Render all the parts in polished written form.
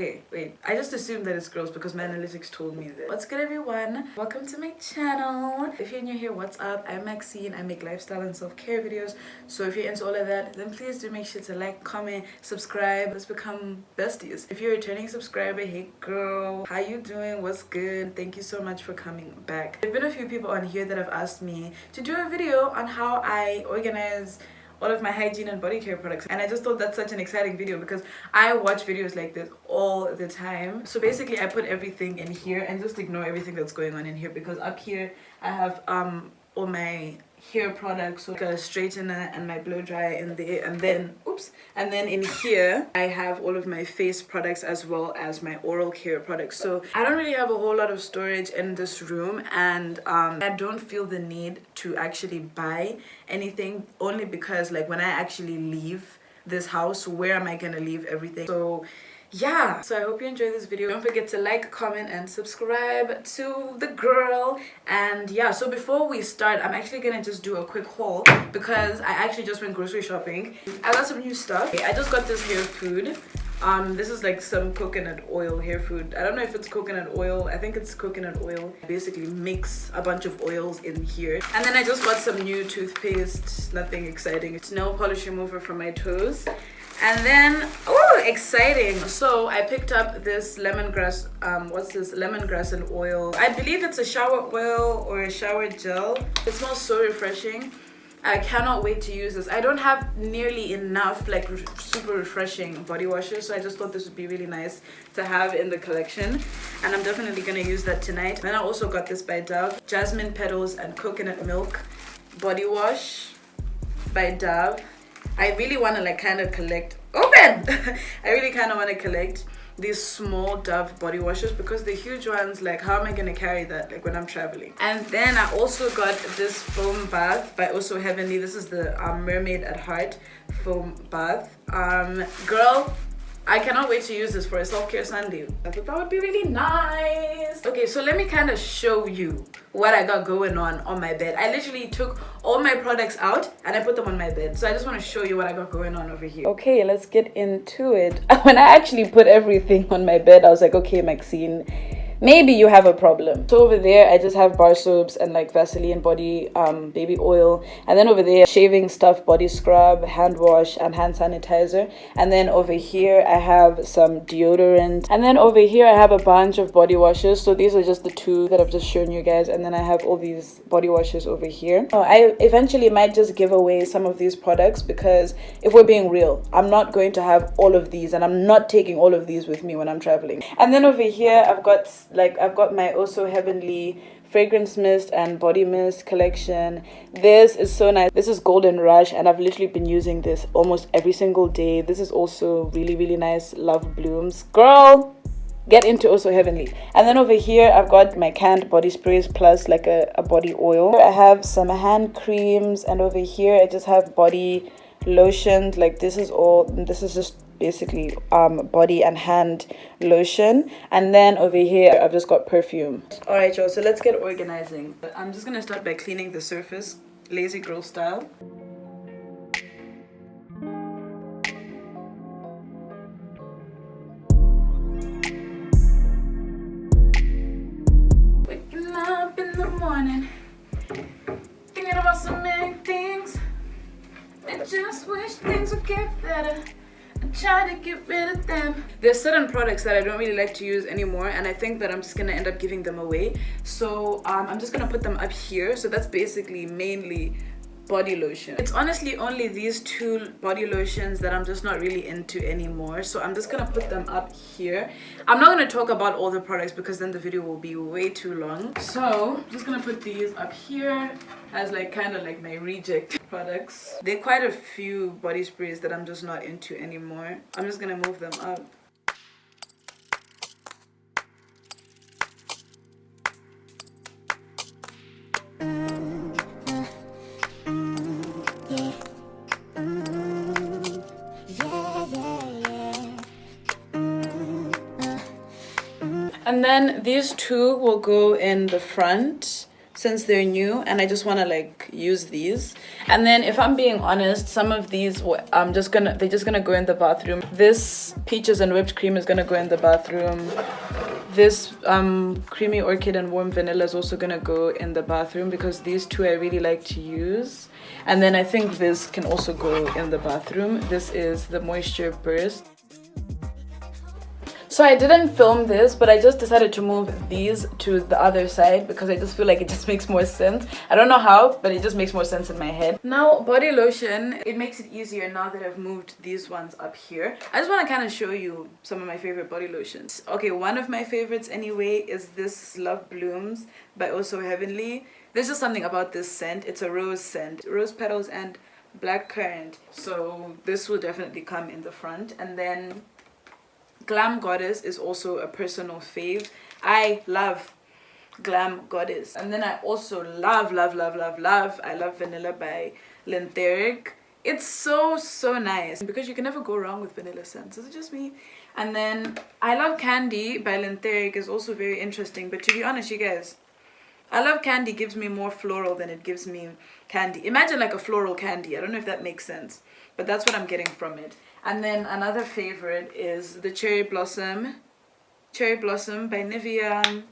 Okay, wait. I just assumed that it's girls because my analytics told me that. What's good, everyone? Welcome to my channel. If you're new here, what's up? I'm Maxine. I make lifestyle and self-care videos. So if you're into all of that, then please do make sure to like, comment, subscribe. Let's become besties. If you're a returning subscriber, hey girl, how you doing? What's good? Thank you so much for coming back. There've been a few people on here that have asked me to do a video on how I organize all of my hygiene and body care products, and I just thought that's such an exciting video because I watch videos like this all the time. So basically I put everything in here and just ignore everything that's going on in here, because up here I have all my hair products, so like a straightener and my blow dryer in there, and then and then in here I have all of my face products as well as my oral care products. So I don't really have a whole lot of storage in this room, and I don't feel the need to actually buy anything, only because like when I actually leave this house, where am I gonna leave everything? So yeah, so I hope you enjoy this video. Don't forget to like, comment, and subscribe to the girl. And yeah, so before we start, I'm actually gonna just do a quick haul because I actually just went grocery shopping. I got some new stuff. I just got this hair food. This is like some coconut oil hair food. I don't know if it's coconut oil. I think it's coconut oil. Basically mix a bunch of oils in here. And then I just got some new toothpaste. Nothing exciting. It's nail polish remover for my toes. And then, oh, exciting. So I picked up this lemongrass, what's this? Lemongrass and oil. I believe it's a shower oil or a shower gel. It smells so refreshing. I cannot wait to use this. I don't have nearly enough like super refreshing body washes, so I just thought this would be really nice to have in the collection. And I'm definitely gonna use that tonight. Then I also got this by Dove, Jasmine Petals and Coconut Milk body wash by Dove. I really want to like kind of collect I really kind of want to collect these small Dove body washes, because the huge ones, like how am I gonna carry that like when I'm traveling? And then I also got this foam bath by Also Heavenly. This is the Mermaid at Heart foam bath. Girl, I cannot wait to use this for a self-care Sunday. I thought that would be really nice. Okay, so let me kind of show you what I got going on my bed. I literally took all my products out and I put them on my bed. So I just want to show you what I got going on over here. Okay, let's get into it. When I actually put everything on my bed, I was like, okay, Maxine, maybe you have a problem. So over there I just have bar soaps and like Vaseline body baby oil, and then over there shaving stuff, body scrub, hand wash and hand sanitizer. And then over here I have some deodorant, and then over here I have a bunch of body washes. So these are just the two that I've just shown you guys, and then I have all these body washes over here. I eventually might just give away some of these products, because if we're being real, I'm not going to have all of these, and I'm not taking all of these with me when I'm traveling. And then over here I've got my Also Heavenly fragrance mist and body mist collection. This is so nice. This is Golden Rush, and I've literally been using this almost every single day. This is also really, really nice. Love Blooms. Girl, get into Also Heavenly. And then over here I've got my canned body sprays plus like a body oil. I have some hand creams, and over here I just have body lotions. Like this is just basically body and hand lotion. And then over here I've just got perfume. All right, y'all, so let's get organizing. I'm just gonna start by cleaning the surface, lazy girl style. Waking up in the morning, thinking about so many things. I just wish things would get better. I'm trying to get rid of them. There's certain products that I don't really like to use anymore, and I think that I'm just gonna end up giving them away. So I'm just gonna put them up here. So that's basically mainly body lotion. It's honestly only these two body lotions that I'm just not really into anymore, so I'm just gonna put them up here. I'm not gonna talk about all the products because then the video will be way too long. So I'm just gonna put these up here as like kind of like my reject products. There are quite a few body sprays that I'm just not into anymore. I'm just gonna move them up. And then these two will go in the front. since they're new, and I just want to like use these. And then if I'm being honest, some of these they're just gonna go in the bathroom. This peaches and whipped cream is gonna go in the bathroom. This creamy orchid and warm vanilla is also gonna go in the bathroom because these two I really like to use. And then I think this can also go in the bathroom. This is the moisture burst. So I didn't film this, but I just decided to move these to the other side because I just feel like it just makes more sense. I don't know how, but it just makes more sense in my head. Now, body lotion, it makes it easier now that I've moved these ones up here. I just want to kind of show you some of my favorite body lotions. Okay, one of my favorites anyway is this Love Blooms by Oh So Heavenly. There's just something about this scent. It's a rose scent, rose petals and blackcurrant. So this will definitely come in the front. And then Glam Goddess is also a personal fave. I love Glam Goddess. And then I also love I Love Vanilla by Lintheric. It's so nice because you can never go wrong with vanilla scents. Is it just me? And then I Love Candy by Lintheric is also very interesting. But to be honest, you guys, I Love Candy gives me more floral than it gives me candy. Imagine like a floral candy. I don't know if that makes sense, but that's what I'm getting from it. And then another favorite is the Cherry Blossom by Nivea.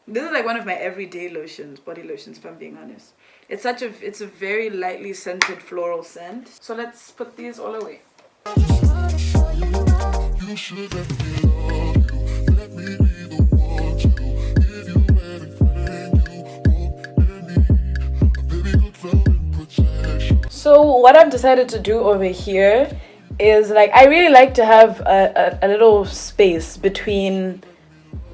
This is like one of my everyday lotions, body lotions, if I'm being honest. It's a very lightly scented floral scent. So let's put these all away. So what I've decided to do over here is like I really like to have a little space between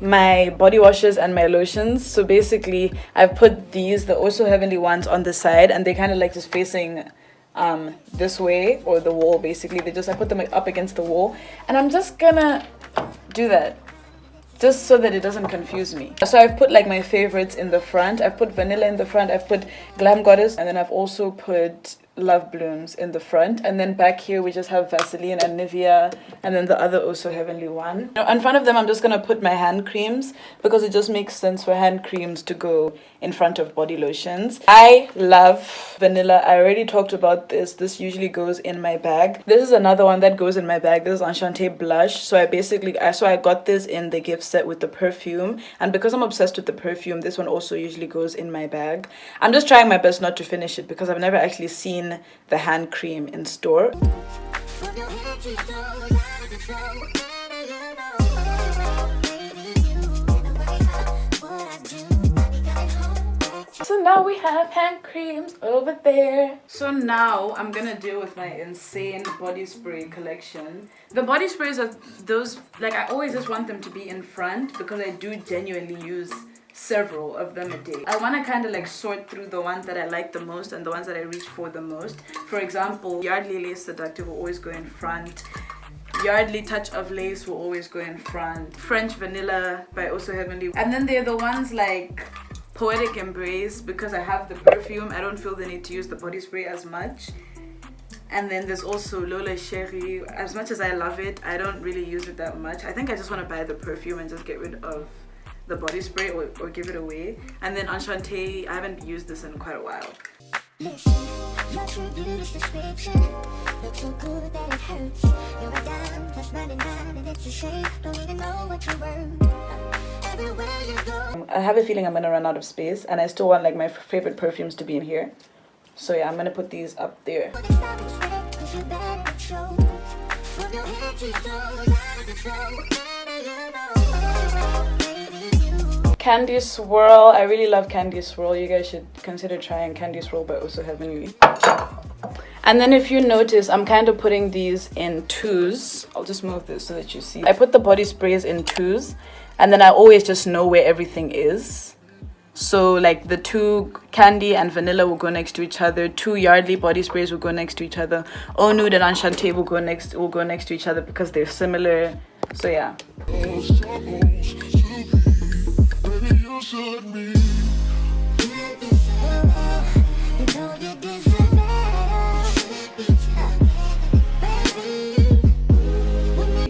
my body washes and my lotions. So basically I've put these, the Oh So Heavenly ones, on the side, and they kind of like just facing this way, or the wall basically. I put them up against the wall, and I'm just gonna do that just so that it doesn't confuse me. So I've put like my favorites in the front. I've put vanilla in the front, I've put Glam Goddess, and then I've also put Love Blooms in the front. And then back here we just have Vaseline and Nivea, and then the other Oh So Heavenly one. In front of them I'm just gonna put my hand creams because it just makes sense for hand creams to go in front of body lotions. I love vanilla. I already talked about this. This usually goes in my bag. This is another one that goes in my bag. This is Enchante Blush. So I got this in the gift set with the perfume, and because I'm obsessed with the perfume, this one also usually goes in my bag. I'm just trying my best not to finish it because I've never actually seen the hand cream in store. So now we have hand creams over there. So now I'm gonna deal with my insane body spray collection. The body sprays are those, like, I always just want them to be in front because I do genuinely use several of them a day. I want to kind of like sort through the ones that I like the most and the ones that I reach for the most. For example, Yardley Lace Seductive will always go in front. Yardley Touch of Lace will always go in front. French Vanilla by Oh So Heavenly. And then there are the ones like Poetic Embrace, because I have the perfume, I don't feel the need to use the body spray as much. And then there's also Lola Sherry. As much as I love it, I don't really use it that much. I think I just want to buy the perfume and just get rid of the body spray or give it away. And then Enchante, I haven't used this in quite a while. I have a feeling I'm gonna run out of space, and I still want like my favorite perfumes to be in here. So yeah, I'm gonna put these up there. Candy Swirl. I really love Candy Swirl. You guys should consider trying Candy Swirl by Oh So Heavenly. And then if you notice, I'm kind of putting these in twos. I'll just move this so that you see. I put the body sprays in twos, and then I always just know where everything is. So like the two Candy and Vanilla will go next to each other. Two Yardley body sprays will go next to each other. Oh Nude and Enchante will go next to each other because they're similar. So yeah.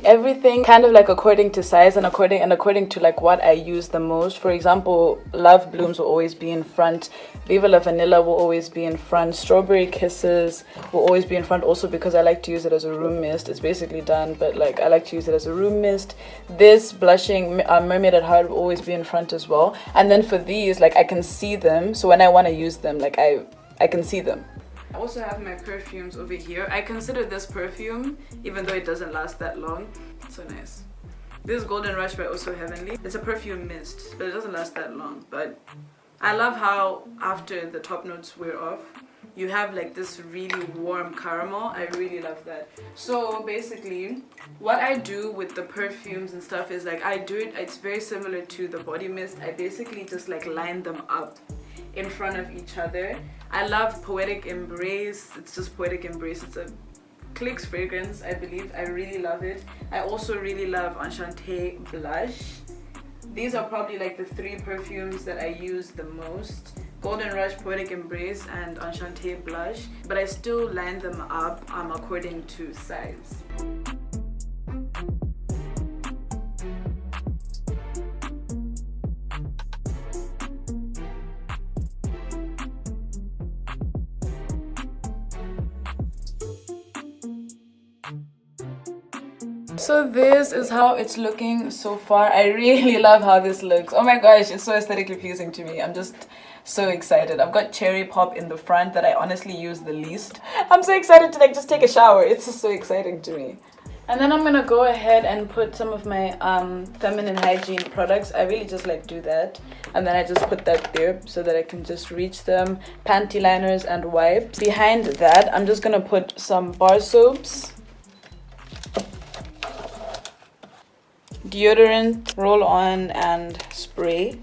everything kind of like according to size and according to like what I use the most. For example, Love Blooms will always be in front, Viva La Vanilla will always be in front, Strawberry Kisses will always be in front, also because I like to use it as a room mist. It's basically done, but like I like to use it as a room mist. This blushing Mermaid at Heart will always be in front as well. And then for these, like I can see them, so when I want to use them, like I can see them. I also have my perfumes over here. I consider this perfume, even though it doesn't last that long. It's so nice. This is Golden Rush by Also Heavenly. It's a perfume mist, but it doesn't last that long. But I love how after the top notes wear off, you have like this really warm caramel. I really love that. So basically, what I do with the perfumes and stuff is like it's very similar to the body mist. I basically just like line them up in front of each other. I love Poetic Embrace. It's just Poetic Embrace. It's a Clicks fragrance, I believe. I really love it. I also really love Enchantée Blush. These are probably like the 3 perfumes that I use the most. Golden Rush, Poetic Embrace, and Enchantée Blush. But I still line them up according to size. So this is how it's looking so far. I really love how this looks. Oh my gosh, it's so aesthetically pleasing to me. I'm just so excited. I've got Cherry Pop in the front that I honestly use the least. I'm so excited to like just take a shower. It's just so exciting to me. And then I'm gonna go ahead and put some of my feminine hygiene products. I really just like do that, and then I just put that there so that I can just reach them. Panty liners and wipes. Behind that, I'm just gonna put some bar soaps, deodorant, roll on and spray.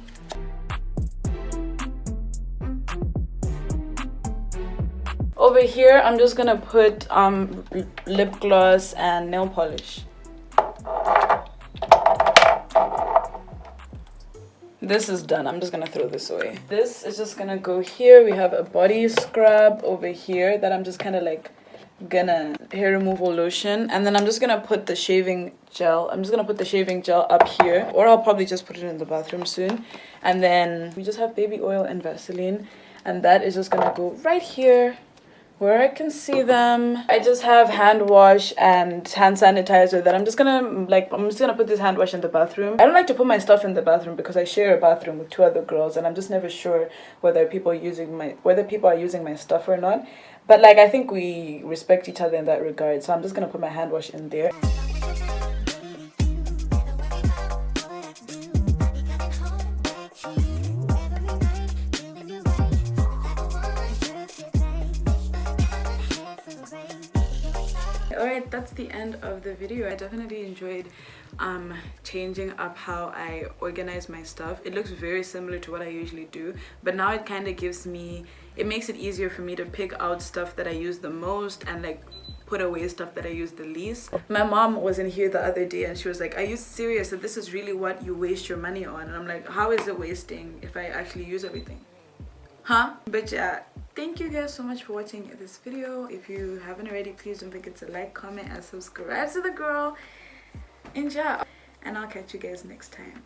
Over here, I'm just gonna put lip gloss and nail polish. This is done. I'm just gonna throw this away. This is just gonna go here. We have a body scrub over here that I'm just kind of like gonna hair removal lotion, and then I'm just gonna put the shaving gel. I'm just gonna put the shaving gel up here, or I'll probably just put it in the bathroom soon. And then we just have baby oil and Vaseline, and that is just gonna go right here where I can see them. I just have hand wash and hand sanitizer that I'm just gonna put this hand wash in the bathroom. I don't like to put my stuff in the bathroom because I share a bathroom with 2 other girls, and I'm just never sure whether people are using my stuff or not. But like I think we respect each other in that regard, so I'm just gonna put my hand wash in there. Alright, that's the end of the video. I definitely enjoyed changing up how I organize my stuff. It looks very similar to what I usually do, but now it kind of makes it easier for me to pick out stuff that I use the most and like put away stuff that I use the least. My mom was in here the other day and she was like, are you serious that this is really what you waste your money on? And I'm like, how is it wasting if I actually use everything? Huh? But yeah, thank you guys so much for watching this video. If you haven't already, please don't forget to like, comment, and subscribe to the girl. And yeah, and I'll catch you guys next time.